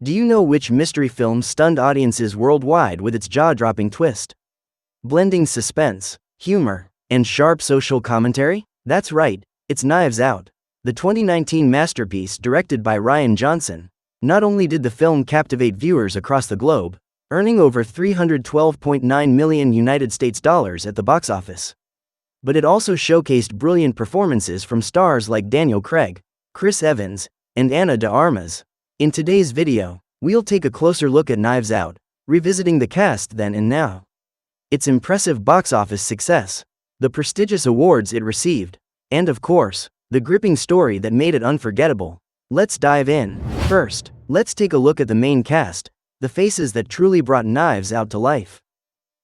Do you know which mystery film stunned audiences worldwide with its jaw-dropping twist? Blending suspense, humor, and sharp social commentary? That's right, it's Knives Out, the 2019 masterpiece directed by Rian Johnson. Not only did the film captivate viewers across the globe, earning over $312.9 million at the box office, but it also showcased brilliant performances from stars like Daniel Craig, Chris Evans, and Ana de Armas. In today's video, we'll take a closer look at Knives Out, revisiting the cast then and now, its impressive box office success, the prestigious awards it received, and of course, the gripping story that made it unforgettable. Let's dive in. First, let's take a look at the main cast, the faces that truly brought Knives Out to life.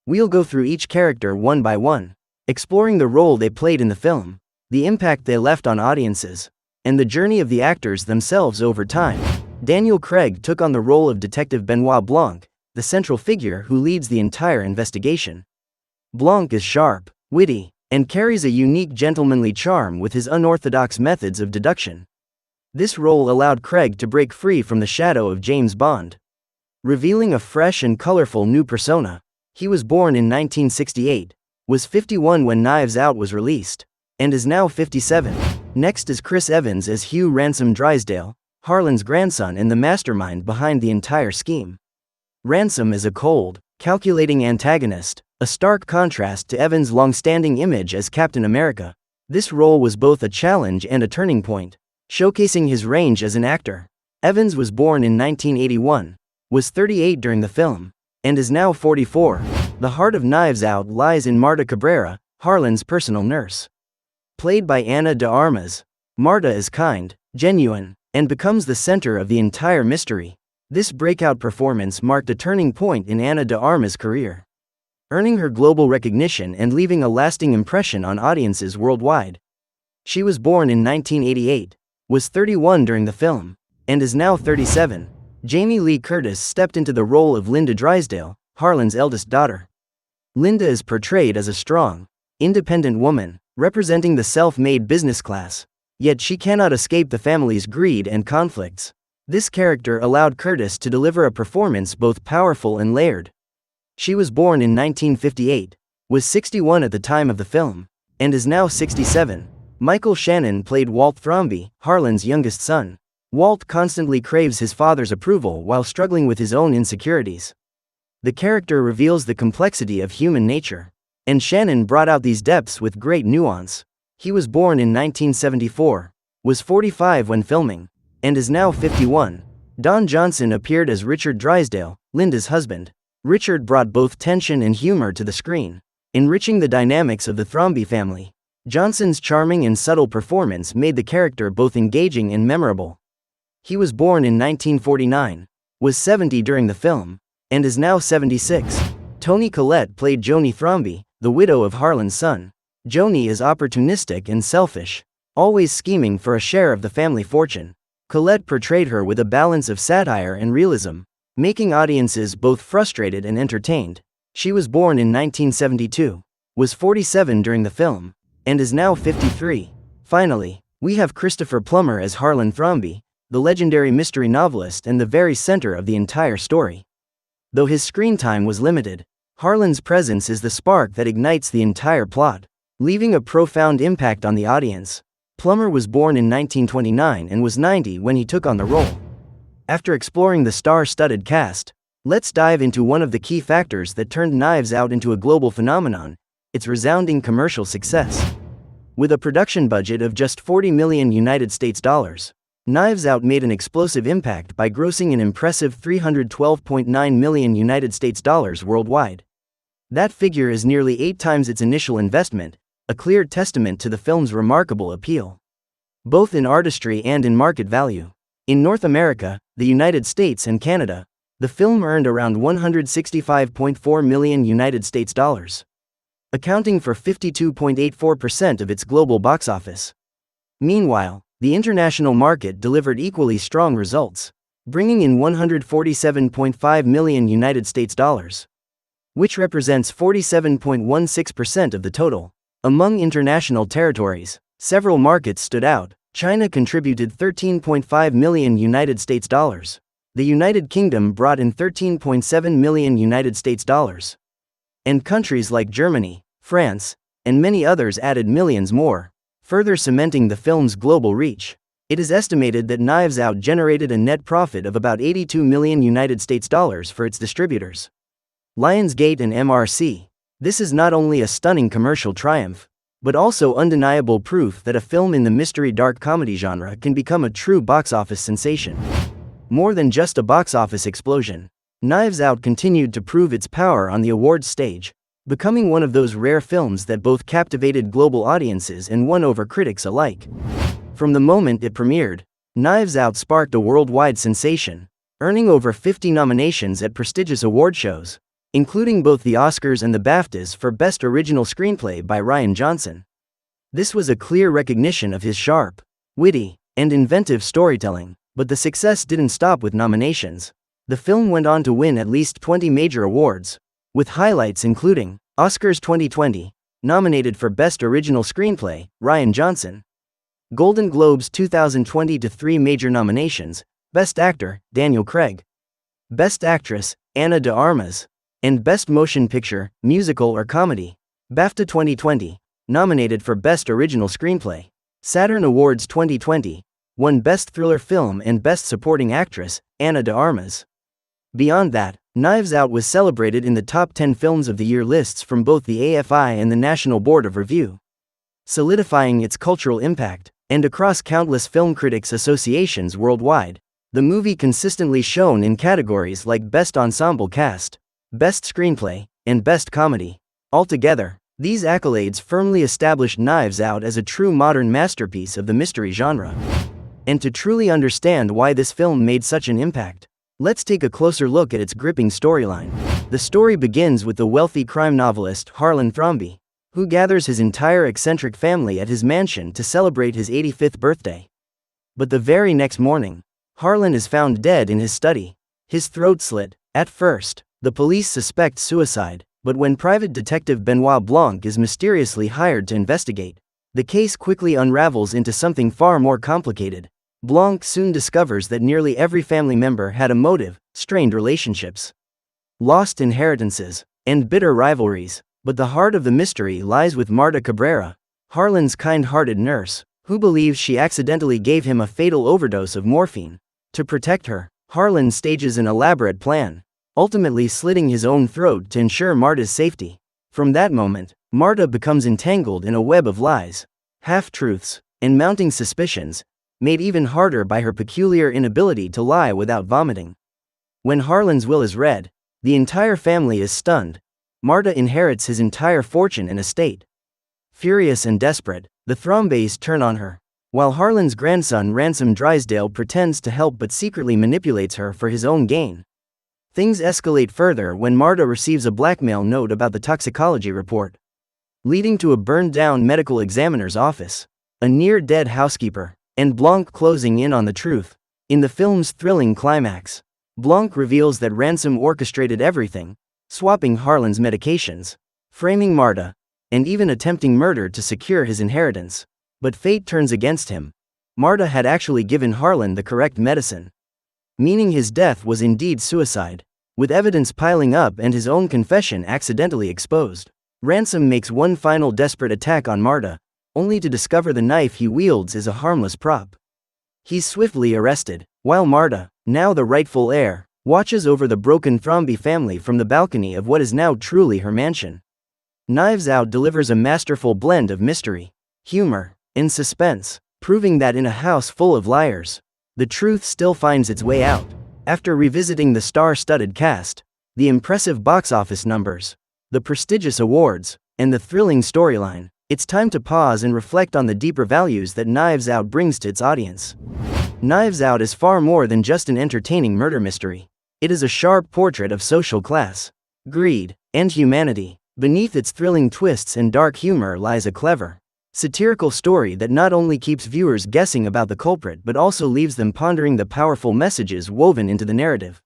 We'll go through each character one by one, exploring the role they played in the film, the impact they left on audiences, and the journey of the actors themselves over time. Daniel Craig took on the role of Detective Benoit Blanc, the central figure who leads the entire investigation. Blanc is sharp, witty, and carries a unique gentlemanly charm with his unorthodox methods of deduction. This role allowed Craig to break free from the shadow of James Bond, revealing a fresh and colorful new persona. He was born in 1968, was 51 when Knives Out was released, and is now 57. Next is Chris Evans as Hugh Ransom Drysdale, Harlan's grandson and the mastermind behind the entire scheme. Ransom is a cold, calculating antagonist, a stark contrast to Evans' long-standing image as Captain America. This role was both a challenge and a turning point, showcasing his range as an actor. Evans was born in 1981, was 38 during the film, and is now 44. The heart of Knives Out lies in Marta Cabrera, Harlan's personal nurse. Played by Ana de Armas, Marta is kind, genuine, and becomes the center of the entire mystery. This breakout performance marked a turning point in Ana de Armas' career, earning her global recognition and leaving a lasting impression on audiences worldwide. She was born in 1988, was 31 during the film, and is now 37. Jamie Lee Curtis stepped into the role of Linda Drysdale, Harlan's eldest daughter. Linda is portrayed as a strong, independent woman, representing the self-made business class. Yet she cannot escape the family's greed and conflicts. This character allowed Curtis to deliver a performance both powerful and layered. She was born in 1958, was 61 at the time of the film, and is now 67. Michael Shannon played Walt Thromby, Harlan's youngest son. Walt constantly craves his father's approval while struggling with his own insecurities. The character reveals the complexity of human nature, and Shannon brought out these depths with great nuance. He was born in 1974, was 45 when filming, and is now 51. Don Johnson appeared as Richard Drysdale, Linda's husband. Richard brought both tension and humor to the screen, enriching the dynamics of the Thromby family. Johnson's charming and subtle performance made the character both engaging and memorable. He was born in 1949, was 70 during the film, and is now 76. Toni Collette played Joni Thromby, the widow of Harlan's son. Joni is opportunistic and selfish, always scheming for a share of the family fortune. Collette portrayed her with a balance of satire and realism, making audiences both frustrated and entertained. She was born in 1972, was 47 during the film, and is now 53. Finally, we have Christopher Plummer as Harlan Thromby, the legendary mystery novelist and the very center of the entire story. Though his screen time was limited, Harlan's presence is the spark that ignites the entire plot, leaving a profound impact on the audience. Plummer was born in 1929 and was 90 when he took on the role. After exploring the star-studded cast, let's dive into one of the key factors that turned Knives Out into a global phenomenon: its resounding commercial success. With a production budget of just $40 million, Knives Out made an explosive impact by grossing an impressive $312.9 million worldwide. That figure is nearly 8 times its initial investment, a clear testament to the film's remarkable appeal, both in artistry and in market value. In North America, the United States and Canada, the film earned around $165.4 million, accounting for 52.84% of its global box office. Meanwhile, the international market delivered equally strong results, bringing in $147.5 million, which represents 47.16% of the total. Among international territories, several markets stood out. China contributed $13.5 million, the The United Kingdom brought in $13.7 million United States dollars. And countries like Germany, France, and many others added millions more, further cementing the film's global reach. It is estimated that Knives Out generated a net profit of about $82 million United States dollars for its distributors. Lionsgate and MRC. This is not only a stunning commercial triumph, but also undeniable proof that a film in the mystery dark comedy genre can become a true box office sensation. More than just a box office explosion, Knives Out continued to prove its power on the awards stage, becoming one of those rare films that both captivated global audiences and won over critics alike. From the moment it premiered, Knives Out sparked a worldwide sensation, earning over 50 nominations at prestigious award shows, including both the Oscars and the BAFTAs for Best Original Screenplay by Rian Johnson. This was a clear recognition of his sharp, witty, and inventive storytelling, but the success didn't stop with nominations. The film went on to win at least 20 major awards, with highlights including Oscars 2020, nominated for Best Original Screenplay, Rian Johnson. Golden Globes 2020 to 3 major nominations, Best Actor, Daniel Craig. Best Actress, Ana de Armas. And Best Motion Picture, Musical or Comedy, BAFTA 2020, nominated for Best Original Screenplay. Saturn Awards 2020, won Best Thriller Film and Best Supporting Actress, Ana de Armas. Beyond that, Knives Out was celebrated in the top 10 films of the year lists from both the AFI and the National Board of Review, solidifying its cultural impact, and across countless film critics associations worldwide. The movie consistently shone in categories like Best Ensemble Cast, Best Screenplay, and Best Comedy. Altogether, these accolades firmly established Knives Out as a true modern masterpiece of the mystery genre. And to truly understand why this film made such an impact, let's take a closer look at its gripping storyline. The story begins with the wealthy crime novelist Harlan Thrombey, who gathers his entire eccentric family at his mansion to celebrate his 85th birthday. But the very next morning, Harlan is found dead in his study, his throat slit. At first, the police suspect suicide, but when Private Detective Benoit Blanc is mysteriously hired to investigate, the case quickly unravels into something far more complicated. Blanc soon discovers that nearly every family member had a motive, strained relationships, lost inheritances, and bitter rivalries. But the heart of the mystery lies with Marta Cabrera, Harlan's kind-hearted nurse, who believes she accidentally gave him a fatal overdose of morphine. To protect her, Harlan stages an elaborate plan, ultimately slitting his own throat to ensure Marta's safety. From that moment, Marta becomes entangled in a web of lies, half-truths, and mounting suspicions, made even harder by her peculiar inability to lie without vomiting. When Harlan's will is read, the entire family is stunned. Marta inherits his entire fortune and estate. Furious and desperate, the Thrombeys turn on her, while Harlan's grandson Ransom Drysdale pretends to help but secretly manipulates her for his own gain. Things escalate further when Marta receives a blackmail note about the toxicology report, leading to a burned-down medical examiner's office, a near-dead housekeeper, and Blanc closing in on the truth. In the film's thrilling climax, Blanc reveals that Ransom orchestrated everything, swapping Harlan's medications, framing Marta, and even attempting murder to secure his inheritance. But fate turns against him. Marta had actually given Harlan the correct medicine, meaning his death was indeed suicide. With evidence piling up and his own confession accidentally exposed, Ransom makes one final desperate attack on Marta, only to discover the knife he wields is a harmless prop. He's swiftly arrested, while Marta, now the rightful heir, watches over the broken Thromby family from the balcony of what is now truly her mansion. Knives Out delivers a masterful blend of mystery, humor, and suspense, proving that in a house full of liars, the truth still finds its way out. After revisiting the star-studded cast, the impressive box office numbers, the prestigious awards, and the thrilling storyline, it's time to pause and reflect on the deeper values that Knives Out brings to its audience. Knives Out is far more than just an entertaining murder mystery. It is a sharp portrait of social class, greed, and humanity. Beneath its thrilling twists and dark humor lies a clever, satirical story that not only keeps viewers guessing about the culprit but also leaves them pondering the powerful messages woven into the narrative.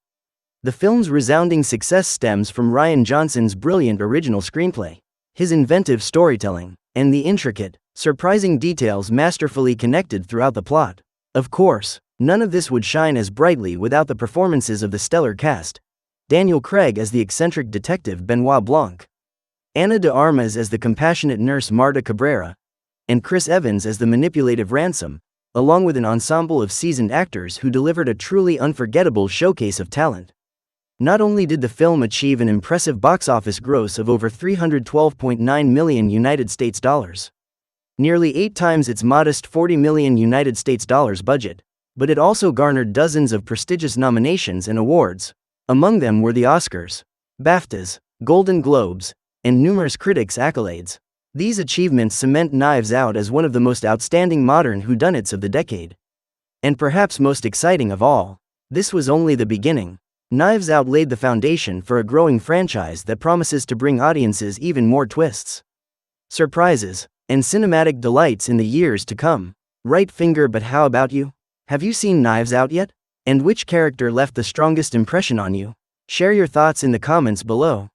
The film's resounding success stems from Rian Johnson's brilliant original screenplay, his inventive storytelling, and the intricate, surprising details masterfully connected throughout the plot. Of course, None of this would shine as brightly without the performances of the stellar cast. Daniel Craig as the eccentric detective Benoit Blanc, Ana de Armas as the compassionate nurse Marta Cabrera, and Chris Evans as the manipulative Ransom, along with an ensemble of seasoned actors who delivered a truly unforgettable showcase of talent. Not only did the film achieve an impressive box office gross of over $312.9 million United States dollars, nearly 8 times its modest $40 million United States dollars budget, but it also garnered dozens of prestigious nominations and awards. Among them were the Oscars, BAFTAs, Golden Globes, and numerous critics' accolades. These achievements cement Knives Out as one of the most outstanding modern whodunits of the decade. And perhaps most exciting of all, this was only the beginning. Knives Out laid the foundation for a growing franchise that promises to bring audiences even more twists, surprises, and cinematic delights in the years to come. Right finger, but how about you? Have you seen Knives Out yet? And which character left the strongest impression on you? Share your thoughts in the comments below.